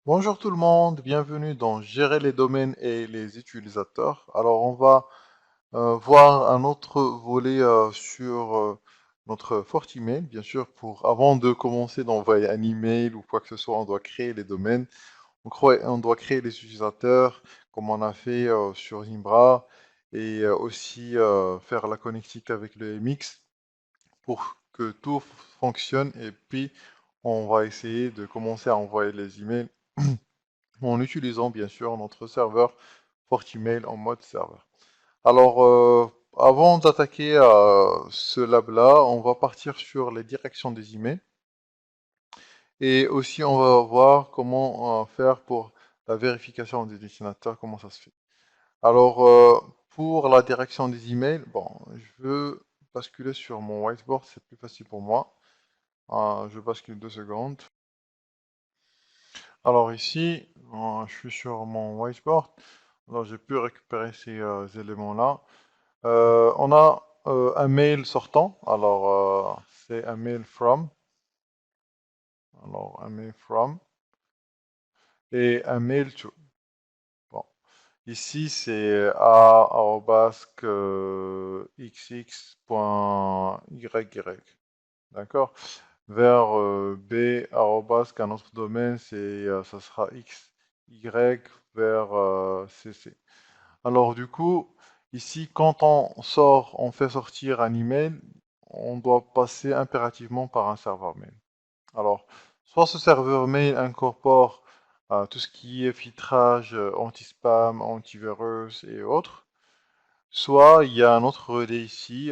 Bonjour tout le monde, bienvenue dans Gérer les domaines et les utilisateurs. Alors on va voir un autre volet sur notre Fortimail. Bien sûr, avant de commencer d'envoyer un email ou quoi que ce soit, on doit créer les domaines. On doit créer les utilisateurs comme on a fait sur Zimbra et aussi faire la connectique avec le MX pour que tout fonctionne et puis on va essayer de commencer à envoyer les emails en utilisant bien sûr notre serveur Fortimail en mode serveur. Alors, avant d'attaquer ce lab-là, on va partir sur les directions des emails et aussi on va voir comment faire pour la vérification des destinataires, comment ça se fait. Alors, pour la direction des emails, bon, je veux basculer sur mon whiteboard, c'est plus facile pour moi. Je bascule 2 secondes. Alors ici, je suis sur mon whiteboard. Alors j'ai pu récupérer ces éléments-là. On a un mail sortant. Alors c'est un mail from. Alors un mail from et un mail to. Bon. Ici c'est a@xx.yy. D'accord? Vers b qu'un autre domaine, ça sera x, y vers cc. Alors du coup, ici, quand on fait sortir un email, on doit passer impérativement par un serveur mail. Alors, soit ce serveur mail incorpore tout ce qui est filtrage anti-spam, antivirus et autres, soit il y a un autre relais ici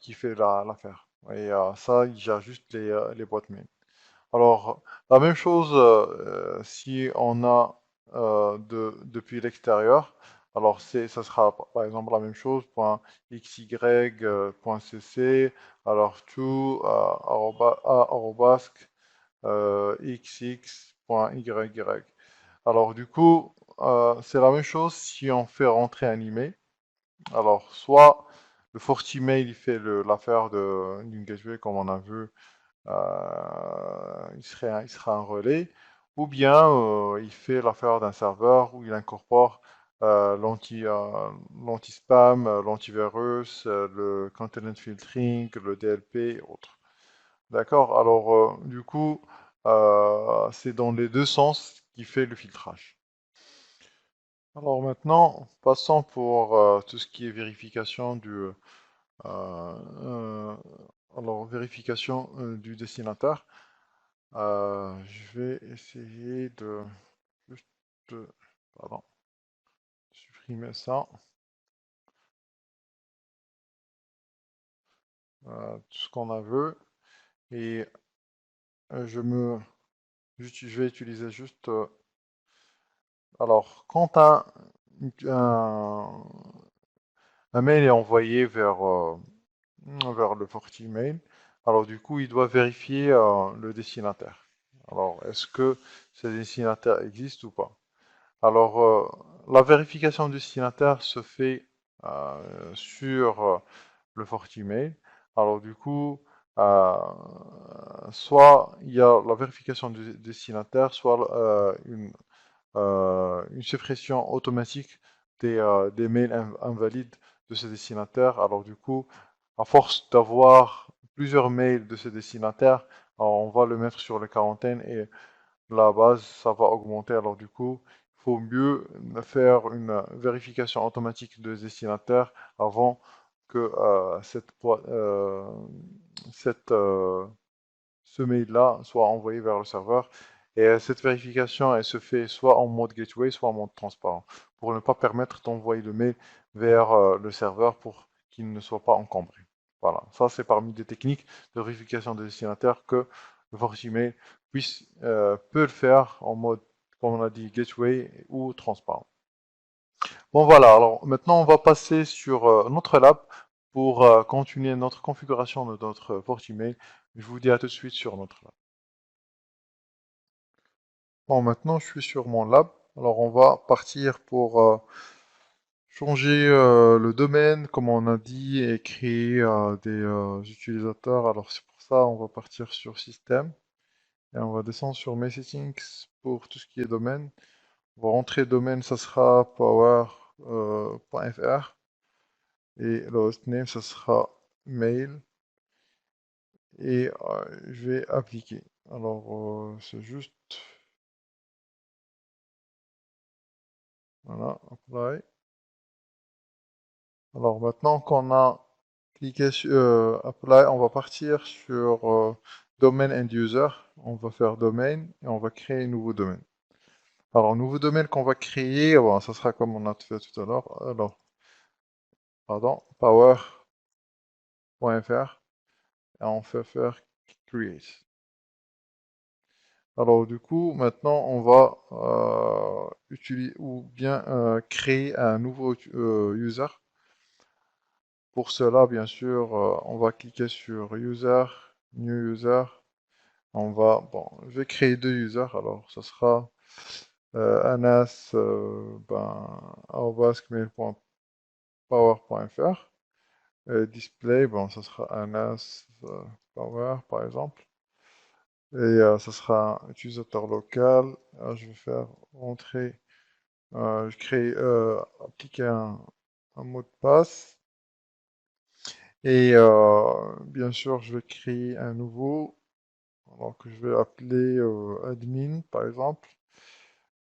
qui fait l'affaire. Et ça, il gère juste les boîtes mail. Alors, la même chose si on a depuis l'extérieur. Alors, ça sera par exemple la même chose, .xy.cc, alors to xx.yy. Alors, du coup, c'est la même chose si on fait rentrer un email. Alors, soit le Fortimail il fait l'affaire d'une gateway comme on a vu il sera un relais, ou bien il fait l'affaire d'un serveur où il incorpore l'anti-spam, l'antivirus, le content filtering, le DLP et autres. D'accord? Alors, du coup, c'est dans les deux sens qu'il fait le filtrage. Alors maintenant, passons pour tout ce qui est vérification euh, vérification du destinataire. Je vais essayer de juste, pardon, supprimer ça, tout ce qu'on a vu, et je me, je vais utiliser juste, alors, quand un, un mail est envoyé vers le Fortimail, alors du coup, il doit vérifier le destinataire. Alors, est-ce que ce destinataire existe ou pas? Alors, la vérification du destinataire se fait sur le Fortimail. Alors, du coup, euh, soit il y a la vérification du destinataire, soit une suppression automatique des mails invalides de ce destinataire. Alors, du coup, à force d'avoir plusieurs mails de ce destinataire, on va le mettre sur la quarantaine et la base, ça va augmenter. Alors du coup, il faut mieux faire une vérification automatique de destinataire avant que cette, ce mail-là soit envoyé vers le serveur. Et cette vérification, elle se fait soit en mode gateway, soit en mode transparent, pour ne pas permettre d'envoyer le mail vers le serveur pour qu'il ne soit pas encombré. Voilà, ça c'est parmi des techniques de vérification des destinataires que le Fortimail peut le faire en mode, comme on a dit, gateway ou transparent. Bon voilà, alors maintenant on va passer sur notre lab pour continuer notre configuration de notre Fortimail. Je vous dis à tout de suite sur notre lab. Bon, maintenant je suis sur mon lab. Alors on va partir pour changer le domaine, comme on a dit, et créer des utilisateurs. Alors c'est pour ça on va partir sur système Et on va descendre sur Mes Settings pour tout ce qui est domaine. On va rentrer domaine, ça sera power.fr. Et le hostname, ça sera mail. Et je vais appliquer. Alors, c'est juste, voilà, apply. Alors maintenant qu'on a cliqué sur apply, on va partir sur domain end user. On va faire domaine et on va créer un nouveau domaine. Alors, nouveau domaine qu'on va créer, bon, ça sera comme on a fait tout à l'heure. Alors, pardon, power.fr et on fait faire create. Alors du coup, maintenant on va utiliser ou bien créer un nouveau user. Pour cela, bien sûr, on va cliquer sur User, New User. Bon, je vais créer deux users. Alors, ça sera anas @gmail.power.fr. Display, bon, ça sera anas power par exemple. Et ça sera un utilisateur local. Je vais faire rentrer, je crée, appliquer un mot de passe. Et bien sûr, je vais créer un nouveau, alors que je vais appeler admin, par exemple.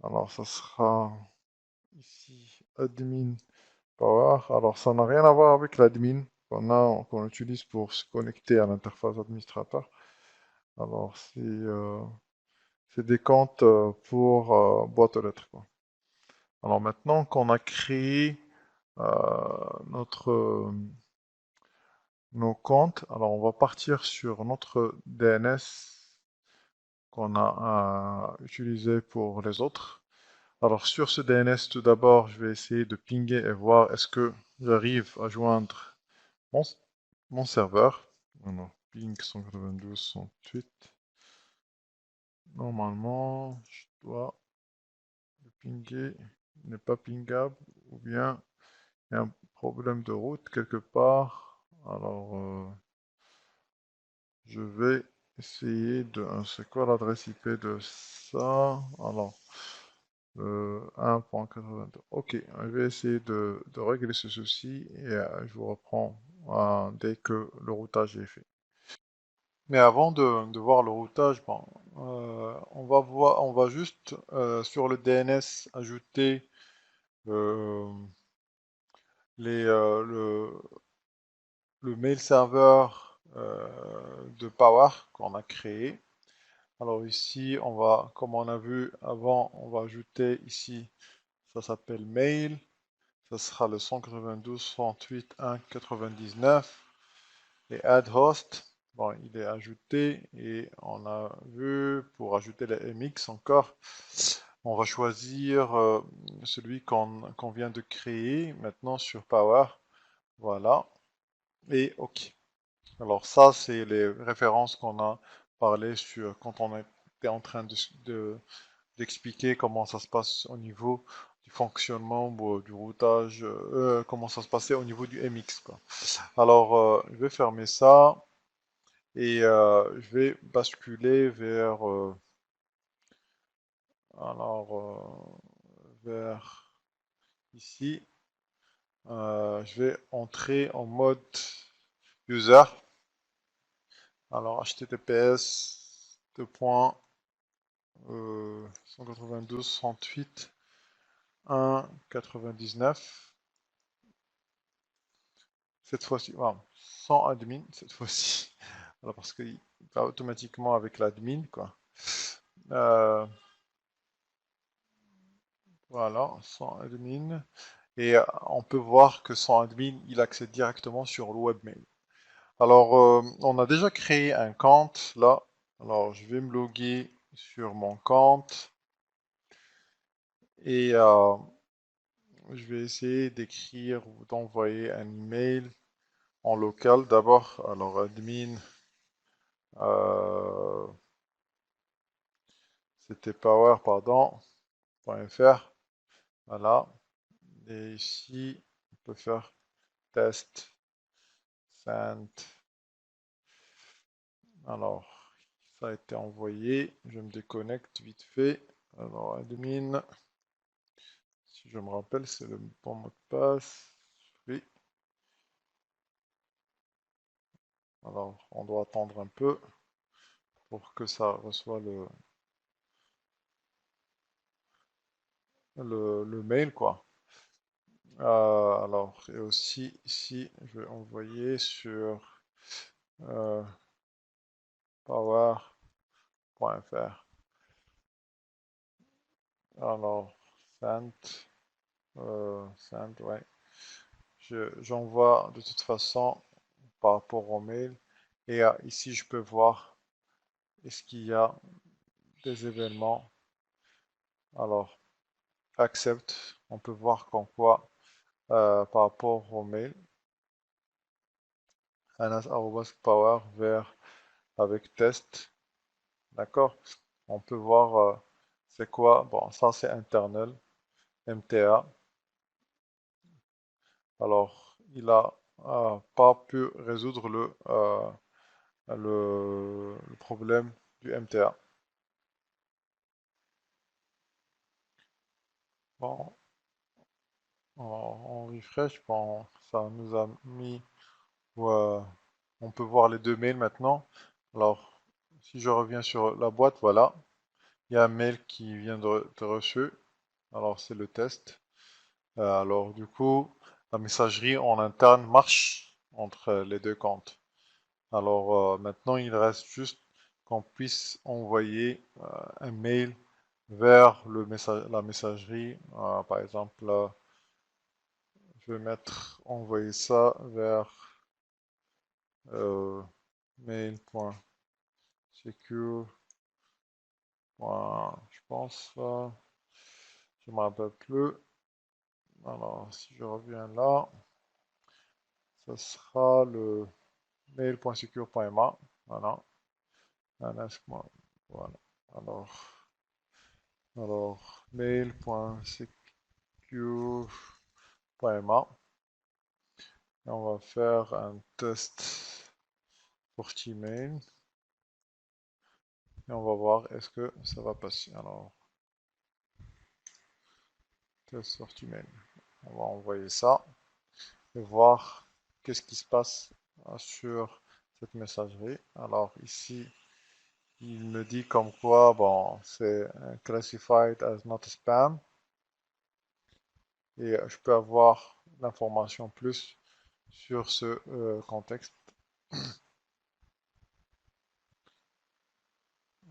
Alors, ça sera ici admin power. Alors, ça n'a rien à voir avec l'admin qu'on utilise pour se connecter à l'interface administrateur. Alors, c'est des comptes pour boîte aux lettres, quoi. Alors, maintenant qu'on a créé notre nos comptes. Alors, on va partir sur notre DNS qu'on a utilisé pour les autres. Alors, sur ce DNS, tout d'abord, je vais essayer de pinguer et voir est-ce que j'arrive à joindre mon, mon serveur. Alors, ping 192.168. Normalement, je dois le pinguer. Il n'est pas pingable ou bien il y a un problème de route quelque part. Alors, je vais essayer de... C'est quoi l'adresse IP de ça? Alors, 1.82. Ok, je vais essayer de régler ce souci et je vous reprends dès que le routage est fait. Mais avant de voir le routage, bon, on va juste sur le DNS ajouter euh, le mail serveur de Power qu'on a créé. Alors ici, comme on a vu avant, on va ajouter ici, ça s'appelle mail, ça sera le 192.168.1.99 et add host. Bon, il est ajouté et on a vu pour ajouter les MX encore, on va choisir celui qu'on vient de créer maintenant sur Power. Voilà, et OK. Alors ça, c'est les références qu'on a parlé sur quand on était en train d'expliquer comment ça se passe au niveau du fonctionnement ou du routage, comment ça se passait au niveau du MX, quoi. Alors, je vais fermer ça et je vais basculer vers ici. Je vais entrer en mode user. Alors, https 192.168.1.99. Cette fois-ci, voilà, sans admin cette fois-ci. Voilà, parce qu'il va automatiquement avec l'admin, quoi. Euh, voilà, sans admin. Et on peut voir que sans admin, il accède directement sur le webmail. Alors, on a déjà créé un compte là. Alors, je vais me loguer sur mon compte et je vais essayer d'écrire ou d'envoyer un email en local d'abord. Alors, admin, euh, c'était power, pardon, .fr. Voilà. Et ici, on peut faire test, send. Alors, ça a été envoyé. Je me déconnecte vite fait. Alors, admin, si je me rappelle, c'est le bon mot de passe. Oui. Alors, on doit attendre un peu pour que ça reçoive le mail, quoi. Alors, et aussi ici, je vais envoyer sur euh, power.fr. Alors, send, ouais. J'envoie de toute façon par rapport au mail. Et ici, je peux voir est-ce qu'il y a des événements. Alors, accept. On peut voir qu'en quoi par rapport au mail. Anas@power vers avec test. D'accord? On peut voir c'est quoi. Bon, ça c'est internal. MTA. Alors, il a pas pu résoudre le problème du MTA. Bon, on refresh, bon, ça nous a mis, ouais, on peut voir les deux mails maintenant. Alors, si je reviens sur la boîte, voilà, il y a un mail qui vient de reçu. Alors, c'est le test. Alors, du coup, la messagerie en interne marche entre les deux comptes. Alors, maintenant, il reste juste qu'on puisse envoyer un mail vers la messagerie. Par exemple, je vais mettre envoyer ça vers mail.secure. Je pense, je me rappelle plus. Alors, si je reviens là, ça sera le mail.secure.ma. Voilà. Voilà. Alors, mail.secure.ma. Et on va faire un test pour Gmail. Et on va voir est-ce que ça va passer. Alors, test sur Gmail. On va envoyer ça et voir qu'est-ce qui se passe sur cette messagerie. Alors ici, il me dit comme quoi, bon, c'est classified as not spam. Et je peux avoir l'information plus sur ce contexte.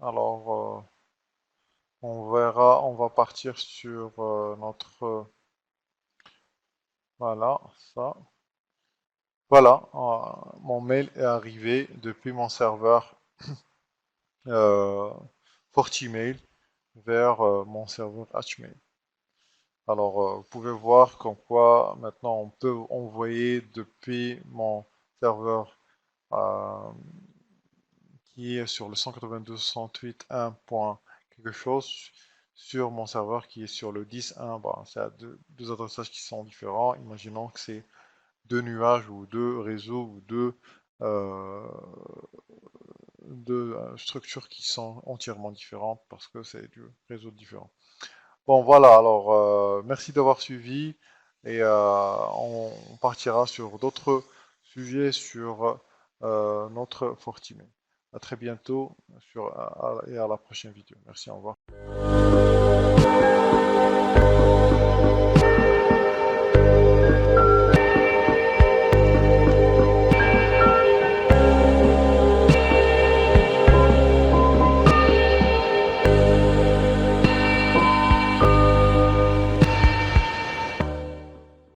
Alors, on verra, on va partir sur notre... voilà, ça. Voilà, mon mail est arrivé depuis mon serveur euh, Fortimail vers mon serveur Hmail. Alors, vous pouvez voir comme quoi maintenant on peut envoyer depuis mon serveur euh, qui est sur le 192.168.1. quelque chose sur mon serveur qui est sur le 10.1. Bon, c'est deux adressages qui sont différents. Imaginons que c'est deux nuages ou deux réseaux ou euh, deux structures qui sont entièrement différentes parce que c'est du réseau différent. Bon, voilà, alors merci d'avoir suivi et on partira sur d'autres sujets sur notre Fortinet. À très bientôt et à la prochaine vidéo. Merci, au revoir.